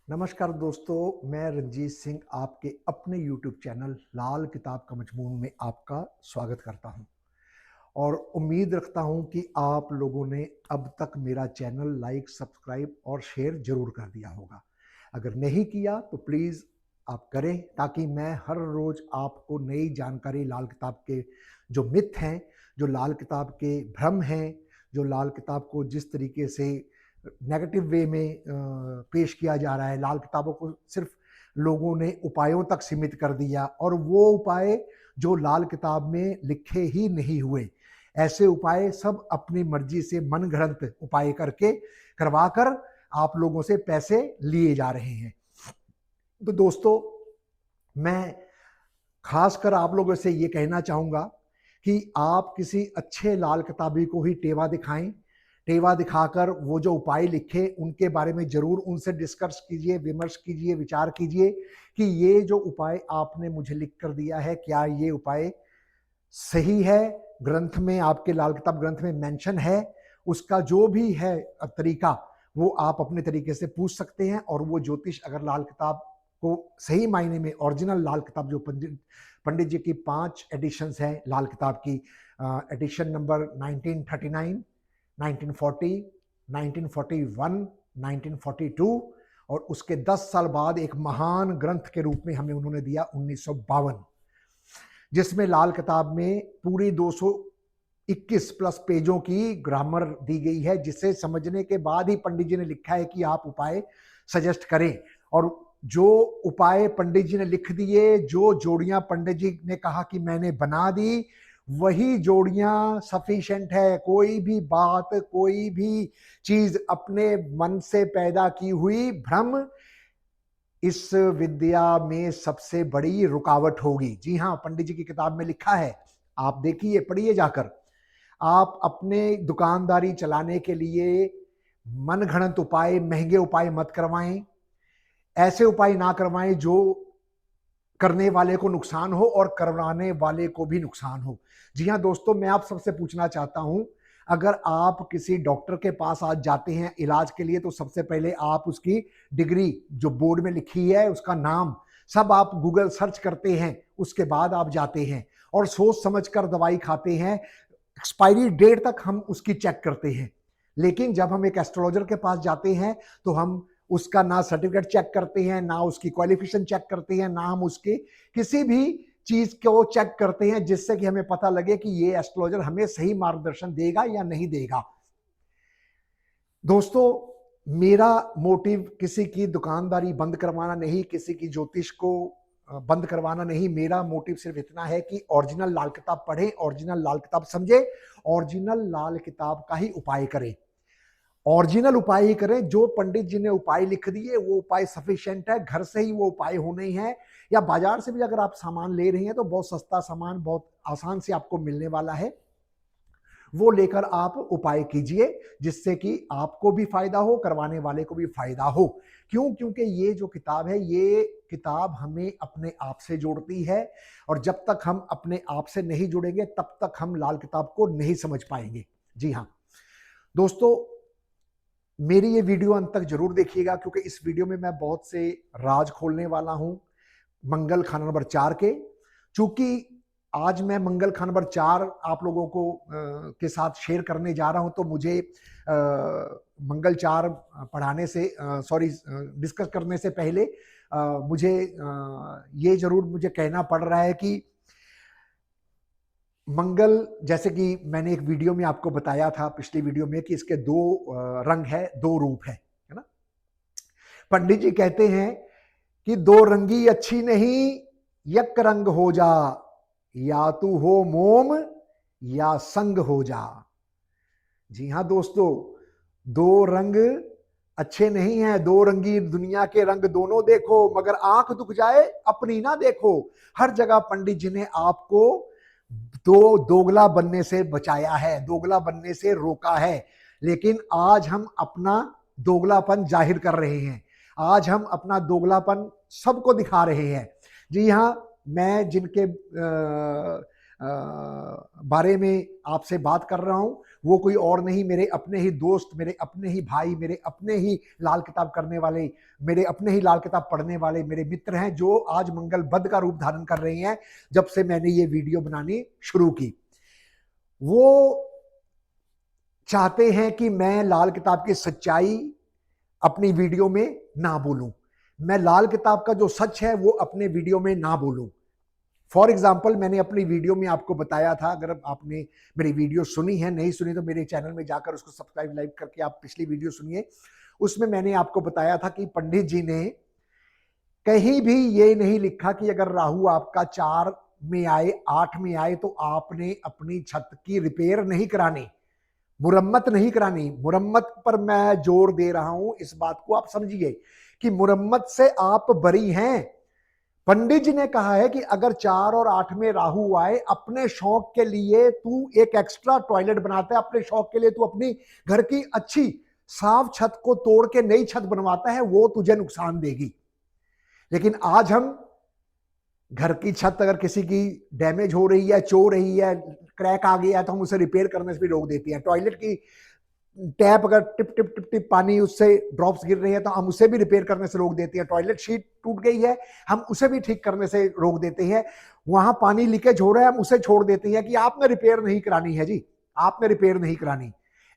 नमस्कार दोस्तों, मैं रंजीत सिंह आपके अपने YouTube चैनल लाल किताब का मजमून में आपका स्वागत करता हूं और उम्मीद रखता हूं कि आप लोगों ने अब तक मेरा चैनल लाइक, सब्सक्राइब और शेयर जरूर कर दिया होगा। अगर नहीं किया तो प्लीज़ आप करें ताकि मैं हर रोज़ आपको नई जानकारी लाल किताब के जो मिथ हैं, जो लाल किताब के भ्रम हैं, जो लाल किताब को जिस तरीके से नेगेटिव वे में पेश किया जा रहा है, लाल किताबों को सिर्फ लोगों ने उपायों तक सीमित कर दिया और वो उपाय जो लाल किताब में लिखे ही नहीं हुए, ऐसे उपाय सब अपनी मर्जी से मनगढ़ंत उपाय करके करवा कर आप लोगों से पैसे लिए जा रहे हैं। तो दोस्तों, मैं खासकर आप लोगों से ये कहना चाहूँगा कि आप किसी अच्छे लाल किताबी को ही टेवा दिखाएं। टेवा दिखाकर वो जो उपाय लिखे उनके बारे में जरूर उनसे डिस्कस कीजिए, विमर्श कीजिए, विचार कीजिए कि ये जो उपाय आपने मुझे लिख कर दिया है, क्या ये उपाय सही है, ग्रंथ में, आपके लाल किताब ग्रंथ में मेंशन है, उसका जो भी है तरीका वो आप अपने तरीके से पूछ सकते हैं। और वो ज्योतिष अगर लाल किताब को सही मायने में ओरिजिनल लाल किताब जो पंडित जी की 5 एडिशंस हैं लाल किताब की, एडिशन नंबर 1939, 1940, 1941, 1942 और उसके 10 साल बाद एक महान ग्रंथ के रूप में हमें उन्होंने दिया 1952, जिसमें लाल किताब में पूरी 221 प्लस पेजों की ग्रामर दी गई है, जिसे समझने के बाद ही पंडित जी ने लिखा है कि आप उपाय सजेस्ट करें। और जो उपाय पंडित जी ने लिख दिए, जो जोड़ियां पंडित जी ने कहा कि मैंने बना दी, वही जोड़ियां सफिशिएंट है। कोई भी बात, कोई भी चीज अपने मन से पैदा की हुई भ्रम इस विद्या में सबसे बड़ी रुकावट होगी। जी हाँ, पंडित जी की किताब में लिखा है, आप देखिए, पढ़िए जाकर। आप अपने दुकानदारी चलाने के लिए मनगढ़ंत उपाय, महंगे उपाय मत करवाएं। ऐसे उपाय ना करवाएं जो करने वाले को नुकसान हो और करवाने वाले को भी नुकसान हो। जी हाँ दोस्तों, मैं आप सबसे पूछना चाहता हूं, अगर आप किसी डॉक्टर के पास आज जाते हैं इलाज के लिए तो सबसे पहले आप उसकी डिग्री जो बोर्ड में लिखी है, उसका नाम सब आप गूगल सर्च करते हैं, उसके बाद आप जाते हैं और सोच समझ कर दवाई खाते हैं। एक्सपायरी डेट तक हम उसकी चेक करते हैं। लेकिन जब हम एक एस्ट्रोलॉजर के पास जाते हैं तो हम उसका ना सर्टिफिकेट चेक करते हैं, ना उसकी क्वालिफिकेशन चेक करते हैं, ना हम उसके किसी भी चीज को चेक करते हैं जिससे कि हमें पता लगे कि ये एस्ट्रोलॉजर हमें सही मार्गदर्शन देगा या नहीं देगा। दोस्तों, मेरा मोटिव किसी की दुकानदारी बंद करवाना नहीं, किसी की ज्योतिष को बंद करवाना नहीं। मेरा मोटिव सिर्फ इतना है कि ओरिजिनल लाल किताब पढ़ें, ओरिजिनल लाल किताब समझे, ओरिजिनल लाल किताब का ही उपाय करें। ओरिजिनल उपाय ही करें। जो पंडित जी ने उपाय लिख दिए वो उपाय सफिशिएंट है, घर से ही वो उपाय होने हैं, या बाजार से भी अगर आप सामान ले रहे हैं तो बहुत सस्ता सामान बहुत आसान से आपको मिलने वाला है, वो लेकर आप उपाय कीजिए जिससे कि आपको भी फायदा हो, करवाने वाले को भी फायदा हो। क्यों? क्योंकि ये जो किताब है, ये किताब हमें अपने आप से जोड़ती है और जब तक हम अपने आप से नहीं जुड़ेंगे तब तक हम लाल किताब को नहीं समझ पाएंगे। जी हाँ दोस्तों, मेरी ये वीडियो अंत तक जरूर देखिएगा क्योंकि इस वीडियो में मैं बहुत से राज खोलने वाला हूं मंगल खाना नंबर 4 के। चूंकि आज मैं मंगल खाना नंबर 4 आप लोगों को के साथ शेयर करने जा रहा हूं तो मुझे मंगल 4 पढ़ाने से सॉरी डिस्कस करने से पहले मुझे ये जरूर मुझे कहना पड़ रहा है कि मंगल, जैसे कि मैंने एक वीडियो में आपको बताया था, पिछली वीडियो में, कि इसके 2 रंग है, 2 रूप है ना। पंडित जी कहते हैं कि 2 रंगी अच्छी नहीं, यक रंग हो जा, या तू हो मोम या संग हो जा। जी हाँ दोस्तों, 2 रंग अच्छे नहीं हैं। 2 रंगी दुनिया के रंग दोनों देखो, मगर आंख दुख जाए अपनी ना देखो। हर जगह पंडित जी ने आपको दोगला बनने से बचाया है, दोगला बनने से रोका है। लेकिन आज हम अपना दोगलापन जाहिर कर रहे हैं, आज हम अपना दोगलापन सबको दिखा रहे हैं। जी हाँ, मैं जिनके बारे में आपसे बात कर रहा हूं, वो कोई और नहीं, मेरे अपने ही दोस्त, मेरे अपने ही भाई, मेरे अपने ही लाल किताब करने वाले, मेरे अपने ही लाल किताब पढ़ने वाले मेरे मित्र हैं, जो आज मंगल बद का रूप धारण कर रहे हैं। जब से मैंने ये वीडियो बनानी शुरू की, वो चाहते हैं कि मैं लाल किताब की सच्चाई अपनी वीडियो में ना बोलूं, मैं लाल किताब का जो सच है वो अपने वीडियो में ना बोलूं। फॉर एग्जाम्पल, मैंने अपनी वीडियो में आपको बताया था, अगर आपने मेरी वीडियो सुनी है, नहीं सुनी तो मेरे चैनल में जाकर उसको सब्सक्राइब लाइक करके आप पिछली वीडियो सुनिए। उसमें मैंने आपको बताया था कि पंडित जी ने कहीं भी ये नहीं लिखा कि अगर राहु आपका 4 में आए, 8 में आए, तो आपने अपनी छत की रिपेयर नहीं करानी, मुरम्मत नहीं करानी। मुरम्मत पर मैं जोर दे रहा हूं, इस बात को आप समझिए कि मुरम्मत से आप बरी हैं। पंडित जी ने कहा है कि अगर 4 और 8 में राहु आए, अपने शौक के लिए तू एक एक्स्ट्रा टॉयलेट बनाता है, अपने शौक के लिए तू अपनी घर की अच्छी साफ छत को तोड़ के नई छत बनवाता है, वो तुझे नुकसान देगी। लेकिन आज हम घर की छत अगर किसी की डैमेज हो रही है, चो रही है, क्रैक आ गया है, तो हम उसे रिपेयर करने से भी रोक देते हैं। टॉयलेट की टैप अगर टिप टिप टिप टिप पानी उससे ड्रॉप्स गिर रही है, तो हम उसे भी रिपेयर करने से रोक देते हैं। टॉयलेट शीट टूट गई है, हम उसे भी ठीक करने से रोक देते हैं। वहां पानी लीकेज हो रहा है, हम उसे छोड़ देते हैं कि आपने रिपेयर नहीं करानी है जी, आपने रिपेयर नहीं करानी।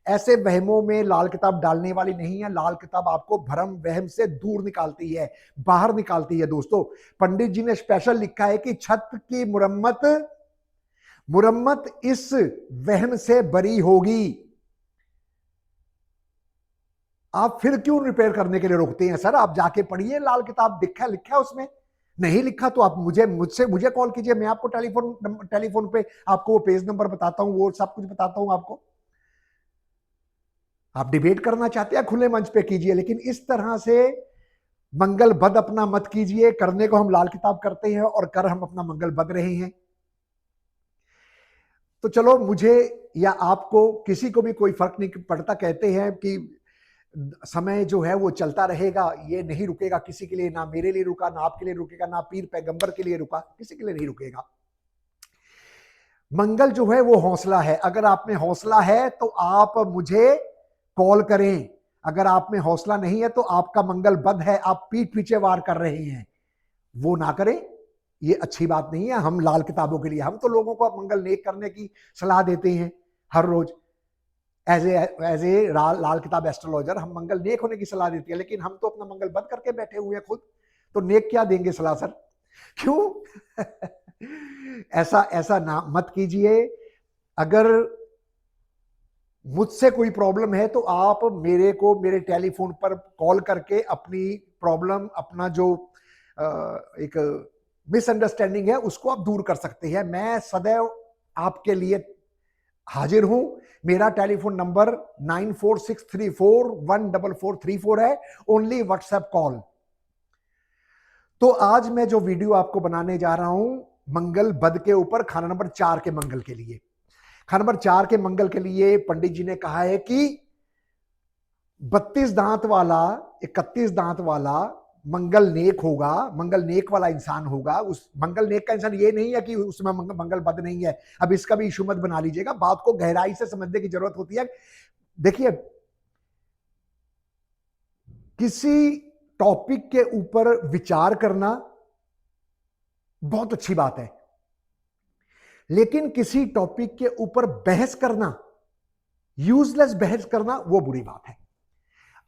ऐसे वहमों में लाल किताब डालने वाली नहीं है। लाल किताब आपको भ्रम वहम से दूर निकालती है, बाहर निकालती है। दोस्तों, पंडित जी ने स्पेशल लिखा है कि छत की मुरम्मत इस वहम से बरी होगी। आप फिर क्यों रिपेयर करने के लिए रोकते हैं? सर, आप जाके पढ़िए लाल किताब, लिखा है उसमें। नहीं लिखा तो आप मुझे कॉल कीजिए, मैं आपको टेलीफोन पे आपको वो पेज नंबर बताता हूं, वो सब कुछ बताता हूं आपको। आप डिबेट करना चाहते हैं, खुले मंच पे कीजिए, लेकिन इस तरह से मंगल बद अपना मत कीजिए। करने को हम लाल किताब करते हैं और कर हम अपना मंगल बद रहे हैं। तो चलो, मुझे या आपको, किसी को भी कोई फर्क नहीं पड़ता। कहते हैं कि समय जो है वो चलता रहेगा, ये नहीं रुकेगा किसी के लिए, ना मेरे लिए रुका, ना आपके लिए रुकेगा, ना पीर पैगंबर के लिए रुका, किसी के लिए नहीं रुकेगा। मंगल जो है वो हौसला है। अगर आप में हौसला है तो आप मुझे कॉल करें, अगर आप में हौसला नहीं है तो आपका मंगल बद है, आप पीठ पीछे वार कर रहे हैं, वो ना करें, ये अच्छी बात नहीं है। हम लाल किताबों के लिए, हम तो लोगों को मंगल नेक करने की सलाह देते हैं हर रोज। एज ए लाल किताब एस्ट्रोलॉजर हम मंगल नेक होने की सलाह देती है, लेकिन हम तो अपना मंगल बद करके बैठे हुए हैं खुद, तो नेक क्या देंगे सलाह सर? क्यों? ऐसा ना मत कीजिए। अगर मुझसे कोई प्रॉब्लम है तो आप मेरे टेलीफोन पर कॉल करके अपनी प्रॉब्लम, अपना जो एक मिसअंडरस्टैंडिंग है, उसको आप दूर कर सकते हैं। मैं सदैव आपके लिए हाजिर हूं। मेरा टेलीफोन नंबर 9463414434 है, ओनली व्हाट्सएप कॉल। तो आज मैं जो वीडियो आपको बनाने जा रहा हूं मंगल बद के ऊपर, खाना नंबर 4 के मंगल के लिए। खाना नंबर 4 के मंगल के लिए पंडित जी ने कहा है कि 32 दांत वाला, 31 दांत वाला मंगल नेक होगा, मंगल नेक वाला इंसान होगा। उस मंगल नेक का इंसान ये नहीं है कि उसमें मंगल बद नहीं है। अब इसका भी इशू मत बना लीजिएगा, बात को गहराई से समझने की जरूरत होती है। देखिए, किसी टॉपिक के ऊपर विचार करना बहुत अच्छी बात है, लेकिन किसी टॉपिक के ऊपर बहस करना, यूजलेस बहस करना, वो बुरी बात है।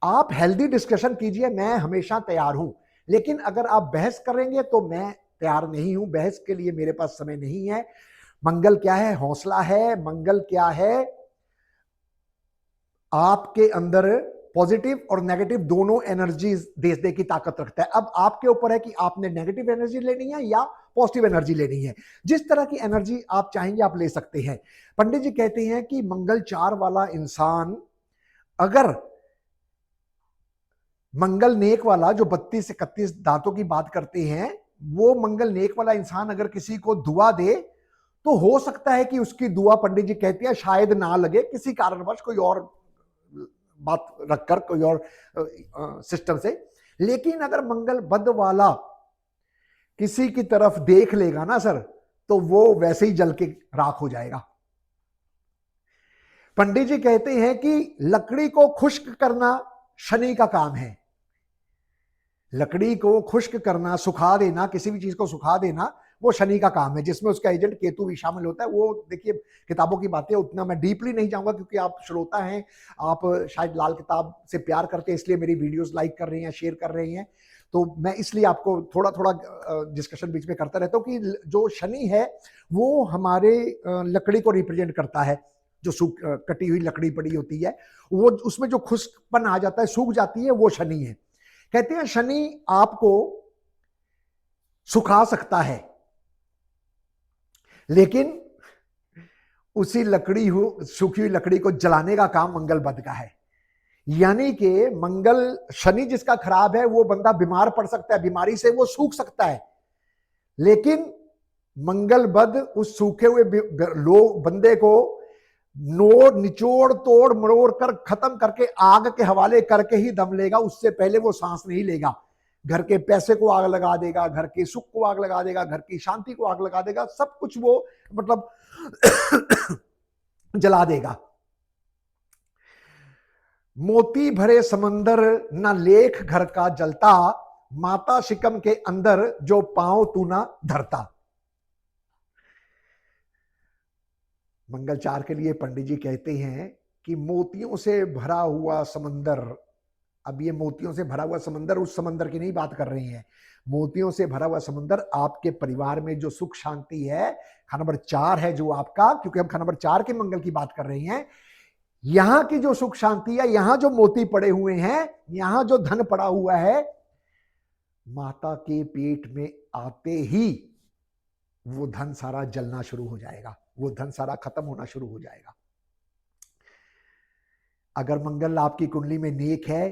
आप हेल्दी डिस्कशन कीजिए, मैं हमेशा तैयार हूं, लेकिन अगर आप बहस करेंगे तो मैं तैयार नहीं हूं। बहस के लिए मेरे पास समय नहीं है। मंगल क्या है? हौसला है। मंगल क्या है? आपके अंदर पॉजिटिव और नेगेटिव दोनों एनर्जीज देने की ताकत रखता है। अब आपके ऊपर है कि आपने नेगेटिव एनर्जी लेनी है या पॉजिटिव एनर्जी लेनी है। जिस तरह की एनर्जी आप चाहेंगे आप ले सकते हैं। पंडित जी कहते हैं कि मंगल 4 वाला इंसान, अगर मंगल नेक वाला, जो 32 से 31 दांतों की बात करते हैं, वो मंगल नेक वाला इंसान अगर किसी को दुआ दे तो हो सकता है कि उसकी दुआ, पंडित जी कहते हैं, शायद ना लगे, किसी कारणवश, कोई और बात रखकर, कोई और सिस्टम से। लेकिन अगर मंगल बद वाला किसी की तरफ देख लेगा ना सर, तो वो वैसे ही जल के राख हो जाएगा। पंडित जी कहते हैं कि लकड़ी को खुश्क करना शनि का काम है। लकड़ी को खुश्क करना, सुखा देना, किसी भी चीज को सुखा देना, वो शनि का काम है, जिसमें उसका एजेंट केतु भी शामिल होता है। वो देखिए किताबों की बातें उतना मैं डीपली नहीं जाऊंगा, क्योंकि आप श्रोता हैं, आप शायद लाल किताब से प्यार करते हैं, इसलिए मेरी वीडियोस लाइक कर रहे हैं, शेयर कर रहे हैं। तो मैं इसलिए आपको थोड़ा थोड़ा डिस्कशन बीच में करता रहता हूँ कि जो शनि है वो हमारे लकड़ी को रिप्रेजेंट करता है। जो सूख कटी हुई लकड़ी पड़ी होती है, वो उसमें जो खुश्कपन आ जाता है, सूख जाती है, वो शनि है। कहते हैं शनि आपको सुखा सकता है, लेकिन उसी लकड़ी हो सूखी हुई लकड़ी को जलाने का काम मंगल बुध का है। यानी कि मंगल शनि जिसका खराब है वो बंदा बीमार पड़ सकता है, बीमारी से वो सूख सकता है, लेकिन मंगल बुध उस सूखे हुए लोग बंदे को निचोड़ तोड़ मरोड़ कर खत्म करके आग के हवाले करके ही दम लेगा, उससे पहले वो सांस नहीं लेगा। घर के पैसे को आग लगा देगा, घर के सुख को आग लगा देगा, घर की शांति को आग लगा देगा, सब कुछ वो मतलब जला देगा। मोती भरे समंदर न लेख घर का जलता, माता शिकम के अंदर जो पांव तू ना धरता। मंगलचार के लिए पंडित जी कहते हैं कि मोतियों से भरा हुआ समंदर, अब ये मोतियों से भरा हुआ समंदर उस समंदर की नहीं बात कर रही हैं, मोतियों से भरा हुआ समंदर आपके परिवार में जो सुख शांति है, खा नंबर 4 है जो आपका, क्योंकि हम खा नंबर 4 के मंगल की बात कर रहे हैं, यहां की जो सुख शांति है, यहां जो मोती पड़े हुए हैं, यहां जो धन पड़ा हुआ है, माता के पेट में आते ही वो धन सारा जलना शुरू हो जाएगा, वो धन सारा खत्म होना शुरू हो जाएगा। अगर मंगल आपकी कुंडली में नेक है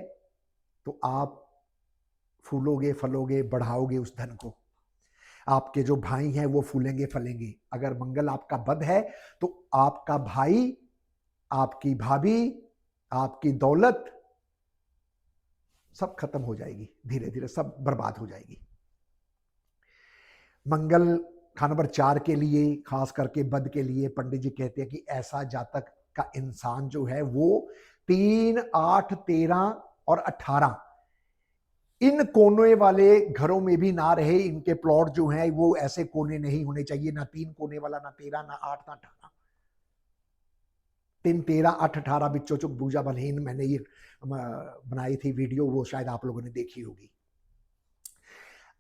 तो आप फूलोगे, फलोगे, बढ़ाओगे उस धन को। आपके जो भाई हैं वो फूलेंगे, फलेंगे। अगर मंगल आपका बद है तो आपका भाई, आपकी भाभी, आपकी दौलत सब खत्म हो जाएगी, धीरे धीरे सब बर्बाद हो जाएगी। मंगल खा नंबर 4 के लिए, खास करके बद के लिए, पंडित जी कहते हैं कि ऐसा जातक का इंसान जो है वो 3, 8, 13 और 18 इन कोने वाले घरों में भी ना रहे। इनके प्लॉट जो हैं वो ऐसे कोने नहीं होने चाहिए, ना 3 कोने वाला, ना 13, ना 8, ना 18। 3, 13, 8, 18 बिच्चो चुक बूजा बलहीन, मैंने ये बनाई थी वीडियो, वो शायद आप लोगों ने देखी होगी।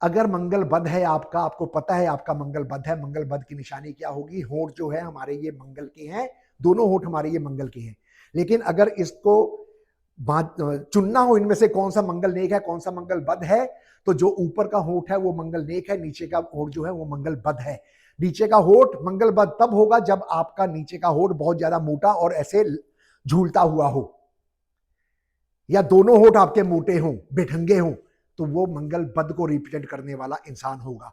अगर मंगल बद है आपका, आपको पता है आपका मंगल बद है, मंगल बद की निशानी क्या होगी? होंठ जो है हमारे ये मंगल के हैं, दोनों होंठ हमारे ये मंगल के हैं। लेकिन अगर इसको चुनना हो इनमें से कौन सा मंगल नेक है, कौन सा मंगल बद है, तो जो ऊपर का होंठ है वो मंगल नेक है, नीचे का होंठ जो है वो मंगल बद है। नीचे का होंठ मंगल बद तब होगा जब आपका नीचे का होंठ बहुत ज्यादा मोटा और ऐसे झूलता हुआ हो, या दोनों होंठ आपके मोटे हों, बेढंगे हों, तो वो मंगल बद को रिप्रेजेंट करने वाला इंसान होगा।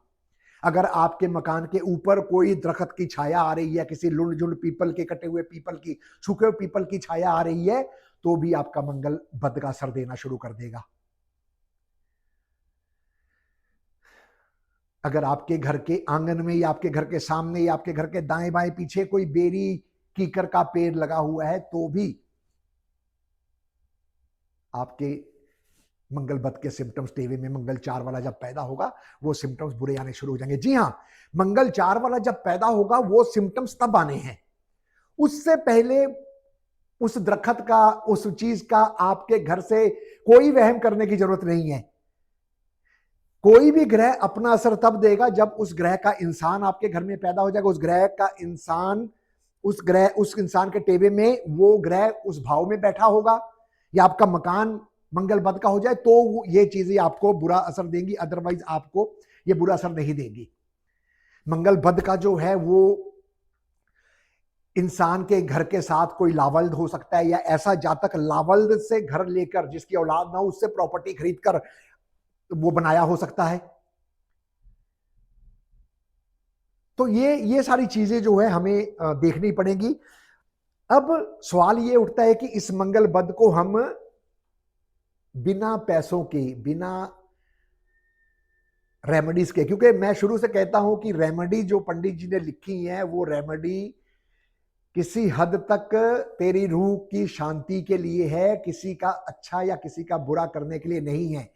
अगर आपके मकान के ऊपर कोई दरख्त की छाया आ रही है, किसी लुंड झुंड पीपल के, कटे हुए पीपल की, सूखे हुए पीपल की छाया आ रही है, तो भी आपका मंगल बद का असर देना शुरू कर देगा। अगर आपके घर के आंगन में या आपके घर के सामने या आपके घर के दाएं बाएं पीछे कोई बेरी कीकर का पेड़ लगा हुआ है, तो भी आपके मंगल बद के सिम्टम्स टीवी में मंगल 4 वाला जब पैदा होगा वो सिम्टम्स बुरे आने शुरू हो जाएंगे। जी हां, मंगल 4 वाला जब पैदा होगा वो सिम्टम्स तब आने हैं, उससे पहले उस दरख्त का, उस चीज का आपके घर से कोई वहम करने की जरूरत नहीं है। कोई भी ग्रह अपना असर तब देगा जब उस ग्रह का इंसान आपके घर में पैदा हो जाएगा। उस ग्रह का इंसान, उस इंसान के टेबे में वो ग्रह उस भाव में बैठा होगा, या आपका मकान मंगल बद का हो जाए तो ये चीजें आपको बुरा असर देंगी, अदरवाइज आपको ये बुरा असर नहीं देंगी। मंगल बद का जो है वो इंसान के घर के साथ कोई लावल्द हो सकता है, या ऐसा जातक लावल्द से घर लेकर, जिसकी औलाद ना हो, उससे प्रॉपर्टी खरीद कर वो बनाया हो सकता है। तो ये सारी चीजें जो है हमें देखनी पड़ेगी। अब सवाल ये उठता है कि इस मंगल बद को हम बिना पैसों के, बिना रेमेडीज के, क्योंकि मैं शुरू से कहता हूं कि रेमेडी जो पंडित जी ने लिखी है वो रेमेडी किसी हद तक तेरी रूह की शांति के लिए है, किसी का अच्छा या किसी का बुरा करने के लिए नहीं है।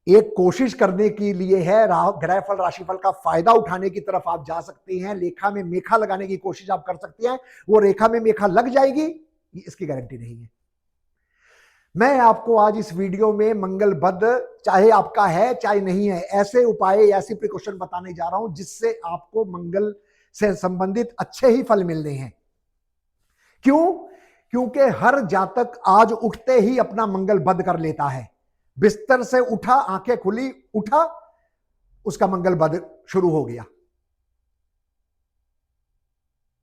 एक कोशिश करने के लिए है, ग्रह फल राशिफल का फायदा उठाने की तरफ आप जा सकते हैं, रेखा में मेखा लगाने की कोशिश आप कर सकते हैं। वो रेखा में मेखा लग जाएगी इसकी गारंटी नहीं है। मैं आपको आज इस वीडियो में मंगल बद, चाहे आपका है चाहे नहीं है, ऐसे उपाय ऐसी प्रिकॉशन बताने जा रहा हूं जिससे आपको मंगल से संबंधित अच्छे ही फल मिलने हैं। क्यों? क्योंकि हर जातक आज उठते ही अपना मंगल बद कर लेता है। बिस्तर से उठा, आंखें खुली, उठा, उसका मंगल बद शुरू हो गया।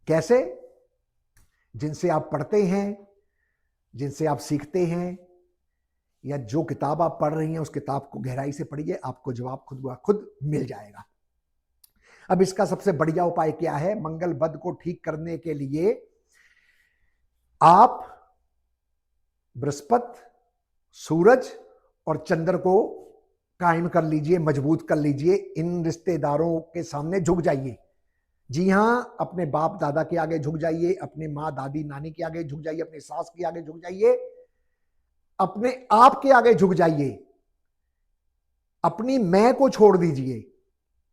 कैसे? जिनसे आप पढ़ते हैं, जिनसे आप सीखते हैं, या जो किताब आप पढ़ रही हैं उस किताब को गहराई से पढ़िए, आपको जवाब खुद मिल जाएगा। अब इसका सबसे बढ़िया उपाय क्या है? मंगल बद को ठीक करने के लिए आप बृहस्पति, सूरज और चंद्र को कायम कर लीजिए, मजबूत कर लीजिए। इन रिश्तेदारों के सामने झुक जाइए। जी हां, अपने बाप दादा के आगे झुक जाइए, अपने माँ दादी नानी के आगे झुक जाइए, अपने सास के आगे झुक जाइए, अपने आप के आगे झुक जाइए। अपनी मैं को छोड़ दीजिए,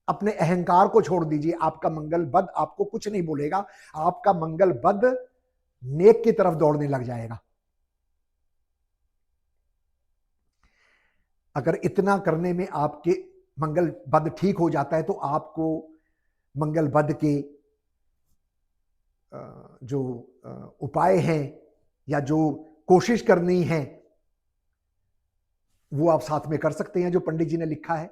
अपने अहंकार को छोड़ दीजिए। आपका मंगल बद आपको कुछ नहीं बोलेगा, आपका मंगल बद नेक की तरफ दौड़ने लग जाएगा। अगर इतना करने में आपके मंगल बद ठीक हो जाता है तो आपको मंगल बद के जो उपाय हैं या जो कोशिश करनी है वो आप साथ में कर सकते हैं, जो पंडित जी ने लिखा है।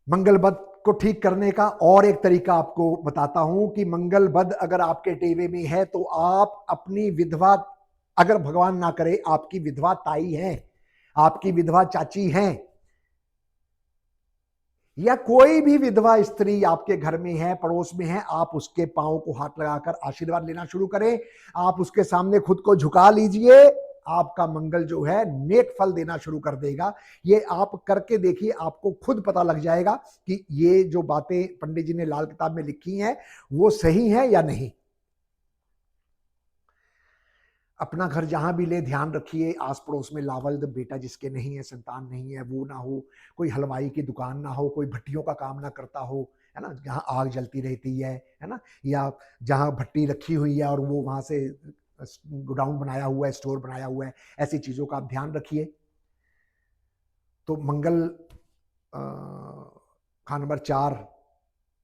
मंगल बद को ठीक करने का और एक तरीका आपको बताता हूं कि मंगल बद अगर आपके टेवे में है तो आप अपनी विधवा, अगर भगवान ना करे आपकी विधवा ताई है, आपकी विधवा चाची हैं, या कोई भी विधवा स्त्री आपके घर में है, पड़ोस में है, आप उसके पांव को हाथ लगाकर आशीर्वाद लेना शुरू करें। आप उसके सामने खुद को झुका लीजिए, आपका मंगल जो है नेक फल देना शुरू कर देगा। ये आप करके देखिए, आपको खुद पता लग जाएगा कि ये जो बातें पंडित जी ने लाल किताब में लिखी हैं वो सही है या नहीं। अपना घर जहां भी ले, ध्यान रखिए आस पड़ोस में लावल्द बेटा जिसके नहीं है, संतान नहीं है, वो ना हो, कोई हलवाई की दुकान ना हो, कोई भट्टियों का काम ना करता हो, है ना, जहां आग जलती रहती है ना, या जहां भट्टी रखी हुई है और वो वहां से गोडाउन बनाया हुआ है, स्टोर बनाया हुआ है, ऐसी चीजों का आप ध्यान रखिए। तो मंगल खा नंबर 4,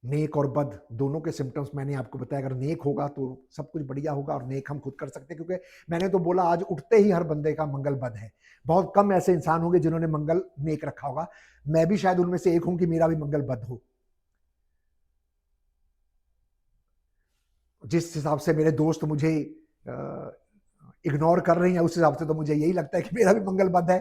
नेक और बद दोनों के सिम्टम्स मैंने आपको बताया। अगर नेक होगा तो सब कुछ बढ़िया होगा, और नेक हम खुद कर सकते हैं, क्योंकि मैंने तो बोला आज उठते ही हर बंदे का मंगल बद है। बहुत कम ऐसे इंसान होंगे जिन्होंने मंगल नेक रखा होगा। मैं भी शायद उनमें से एक हूं कि मेरा भी मंगल बद हो। जिस हिसाब से मेरे दोस्त मुझे इग्नोर कर रहे हैं उस हिसाब से तो मुझे यही लगता है कि मेरा भी मंगल बद है।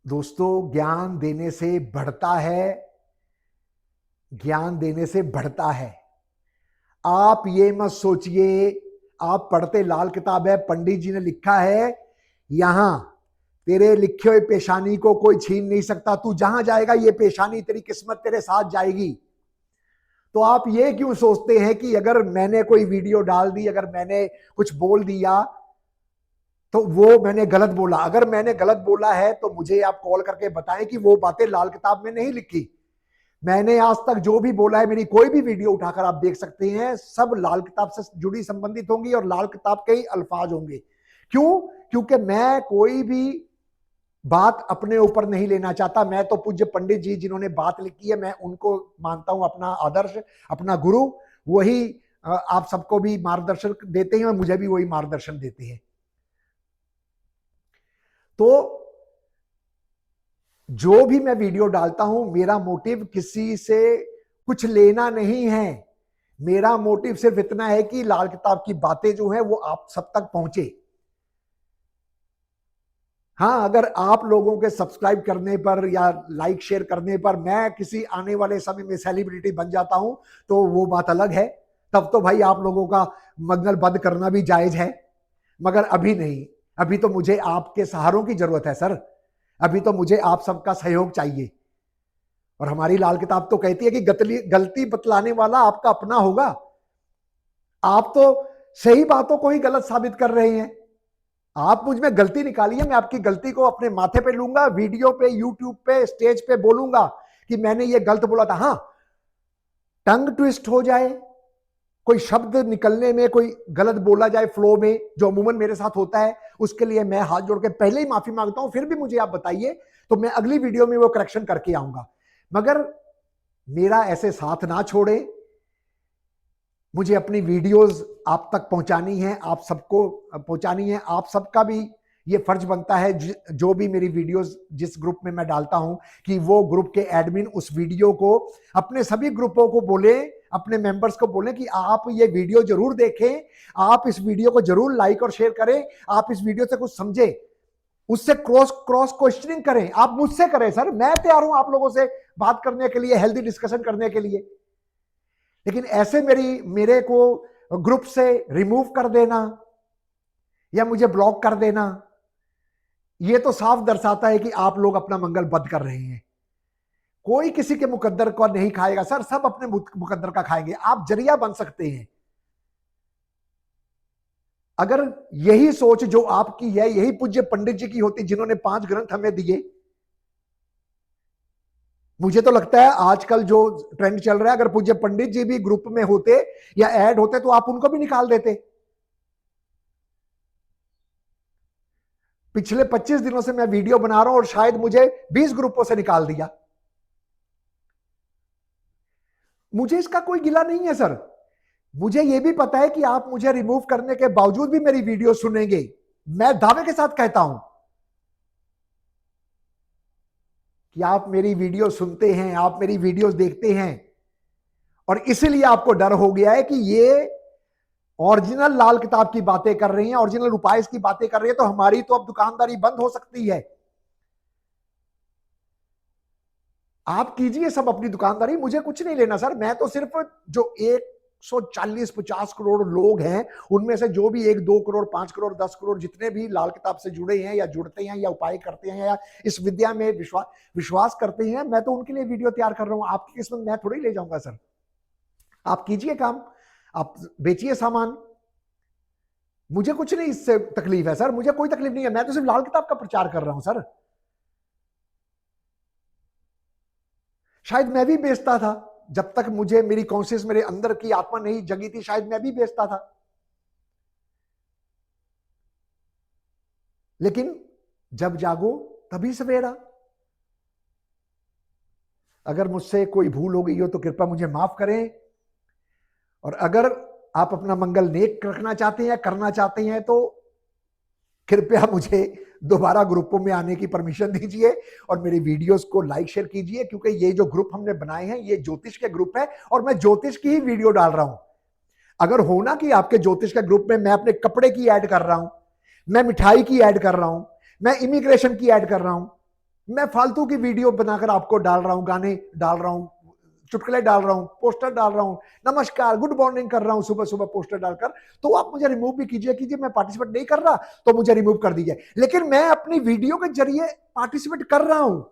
दोस्तों, ज्ञान देने से बढ़ता है, ज्ञान देने से बढ़ता है। आप ये मत सोचिए, आप पढ़ते लाल किताब है, पंडित जी ने लिखा है, यहां तेरे लिखे हुए पेशानी को कोई छीन नहीं सकता। तू जहां जाएगा ये पेशानी, तेरी किस्मत तेरे साथ जाएगी। तो आप ये क्यों सोचते हैं कि अगर मैंने कोई वीडियो डाल दी, अगर मैंने कुछ बोल दिया तो वो मैंने गलत बोला। अगर मैंने गलत बोला है तो मुझे आप कॉल करके बताएं कि वो बातें लाल किताब में नहीं लिखी। मैंने आज तक जो भी बोला है, मेरी कोई भी वीडियो उठाकर आप देख सकते हैं, सब लाल किताब से जुड़ी संबंधित होंगी और लाल किताब के ही अल्फाज होंगे। क्यों? क्योंकि मैं कोई भी बात अपने ऊपर नहीं लेना चाहता। मैं तो पूज्य पंडित जी जिन्होंने बात लिखी है, मैं उनको मानता हूं अपना आदर्श, अपना गुरु। वही आप सबको भी मार्गदर्शन देते हैं और मुझे भी वही मार्गदर्शन देते हैं। तो जो भी मैं वीडियो डालता हूं, मेरा मोटिव किसी से कुछ लेना नहीं है। मेरा मोटिव सिर्फ इतना है कि लाल किताब की बातें जो हैं वो आप सब तक पहुंचे। हाँ, अगर आप लोगों के सब्सक्राइब करने पर या लाइक शेयर करने पर मैं किसी आने वाले समय में सेलिब्रिटी बन जाता हूं तो वो बात अलग है। तब तो भाई आप लोगों का मंगल बद करना भी जायज है, मगर अभी नहीं। अभी तो मुझे आपके सहारों की जरूरत है सर, अभी तो मुझे आप सबका सहयोग चाहिए। और हमारी लाल किताब तो कहती है कि गलती बतलाने वाला आपका अपना होगा। आप तो सही बातों को ही गलत साबित कर रहे हैं। आप मुझ में गलती निकालिए, मैं आपकी गलती को अपने माथे पे लूंगा, वीडियो पे, यूट्यूब पे, स्टेज पे बोलूंगा कि मैंने ये गलत बोला था। हाँ, टंग ट्विस्ट हो जाए, कोई शब्द निकलने में कोई गलत बोला जाए फ्लो में, जो अमूमन मेरे साथ होता है, उसके लिए मैं हाथ जोड़ के पहले ही माफी मांगता हूं। फिर भी मुझे आप बताइए तो मैं अगली वीडियो में वो करेक्शन करके आऊंगा। मगर मेरा ऐसे साथ ना छोड़े, मुझे अपनी वीडियोस आप तक पहुंचानी है, आप सबको पहुंचानी है। आप सबका भी ये फर्ज बनता है, जो भी मेरी वीडियोस जिस ग्रुप में मैं डालता हूं, कि वो ग्रुप के एडमिन उस वीडियो को अपने सभी ग्रुपों को बोले, अपने मेंबर्स को बोले कि आप ये वीडियो जरूर देखें, आप इस वीडियो को जरूर लाइक और शेयर करें, आप इस वीडियो से कुछ समझे, उससे क्रॉस क्वेश्चनिंग करें। आप मुझसे करें सर, मैं तैयार हूं आप लोगों से बात करने के लिए, हेल्दी डिस्कशन करने के लिए। लेकिन ऐसे मेरे को ग्रुप से रिमूव कर देना या मुझे ब्लॉक कर देना, यह तो साफ दर्शाता है कि आप लोग अपना मंगल बद कर रहे हैं। कोई किसी के मुकद्दर को नहीं खाएगा सर, सब अपने मुकद्दर का खाएंगे। आप जरिया बन सकते हैं। अगर यही सोच जो आपकी है, यही पूज्य पंडित जी की होती, जिन्होंने 5 ग्रंथ हमें दिए। मुझे तो लगता है आजकल जो ट्रेंड चल रहा है, अगर पूज्य पंडित जी भी ग्रुप में होते या ऐड होते तो आप उनको भी निकाल देते। पिछले 25 दिनों से मैं वीडियो बना रहा हूं और शायद मुझे 20 ग्रुपों से निकाल दिया। मुझे इसका कोई गिला नहीं है सर। मुझे यह भी पता है कि आप मुझे रिमूव करने के बावजूद भी मेरी वीडियो सुनेंगे। मैं दावे के साथ कहता हूं कि आप मेरी वीडियो सुनते हैं, आप मेरी वीडियोस देखते हैं, और इसीलिए आपको डर हो गया है कि ये ओरिजिनल लाल किताब की बातें कर रही हैं, ओरिजिनल उपाय की बातें कर रही है, तो हमारी तो अब दुकानदारी बंद हो सकती है। आप कीजिए सब अपनी दुकानदारी, मुझे कुछ नहीं लेना सर। मैं तो सिर्फ जो 140-50 करोड़ लोग हैं, उनमें से जो भी 1-2 करोड़, 5 करोड़, 10 करोड़ जितने भी लाल किताब से जुड़े हैं या जुड़ते हैं या उपाय करते हैं या इस विद्या में विश्वास करते हैं, मैं तो उनके लिए वीडियो तैयार कर रहा हूं। आपकी किस्मत मैं थोड़ी ले जाऊंगा सर। आप कीजिए काम, आप बेचिए सामान, मुझे कुछ नहीं इससे तकलीफ है सर, मुझे कोई तकलीफ नहीं है। मैं तो सिर्फ लाल किताब का प्रचार कर रहा हूं सर। शायद मैं भी बेचता था, जब तक मुझे मेरी कॉन्शियस, मेरे अंदर की आत्मा नहीं जगी थी, शायद मैं भी बेचता था। लेकिन जब जागो तभी सवेरा। अगर मुझसे कोई भूल हो गई हो तो कृपया मुझे माफ करें। और अगर आप अपना मंगल नेक रखना चाहते हैं या करना चाहते हैं तो कृपया मुझे दोबारा ग्रुपों में आने की परमिशन दीजिए और मेरी वीडियोस को लाइक शेयर कीजिए, क्योंकि ये जो ग्रुप हमने बनाए हैं ये ज्योतिष के ग्रुप है और मैं ज्योतिष की ही वीडियो डाल रहा हूं। अगर होना कि आपके ज्योतिष के ग्रुप में मैं अपने कपड़े की ऐड कर रहा हूं, मैं मिठाई की ऐड कर रहा हूं, मैं इमिग्रेशन की ऐड कर रहा हूं, मैं फालतू की वीडियो बनाकर आपको डाल रहा हूं, गाने डाल रहा हूं, चुटकुले डाल रहा हूं, पोस्टर डाल रहा हूं, नमस्कार गुड मॉर्निंग कर रहा हूं सुबह सुबह पोस्टर डालकर, तो आप मुझे रिमूव भी कीजिए। मैं पार्टिसिपेट नहीं कर रहा तो मुझे रिमूव कर दीजिए, लेकिन मैं अपनी वीडियो के जरिए पार्टिसिपेट कर रहा हूं।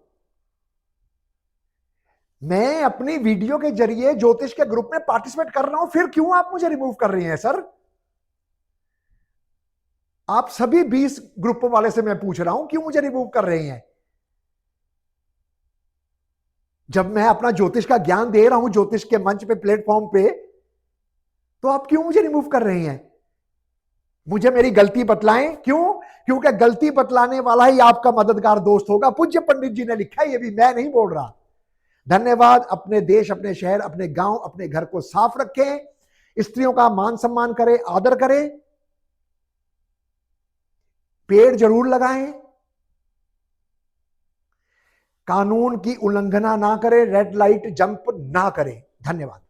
मैं अपनी वीडियो के जरिए ज्योतिष के ग्रुप में पार्टिसिपेट कर रहा हूं, फिर क्यों आप मुझे रिमूव कर रहे हैं सर? आप सभी 20 ग्रुपों वाले से मैं पूछ रहा हूं, क्यों मुझे रिमूव कर रहे हैं? जब मैं अपना ज्योतिष का ज्ञान दे रहा हूं ज्योतिष के मंच पे, प्लेटफॉर्म पे, तो आप क्यों मुझे रिमूव कर रहे हैं? मुझे मेरी गलती बतलाएं। क्यों? क्योंकि गलती बतलाने वाला ही आपका मददगार दोस्त होगा। पूज्य पंडित जी ने लिखा है, ये भी मैं नहीं बोल रहा। धन्यवाद। अपने देश, अपने शहर, अपने गांव, अपने घर को साफ रखें। स्त्रियों का मान सम्मान करें, आदर करें, पेड़ जरूर लगाएं, कानून की उल्लंघना ना करें, रेड लाइट जंप ना करें। धन्यवाद।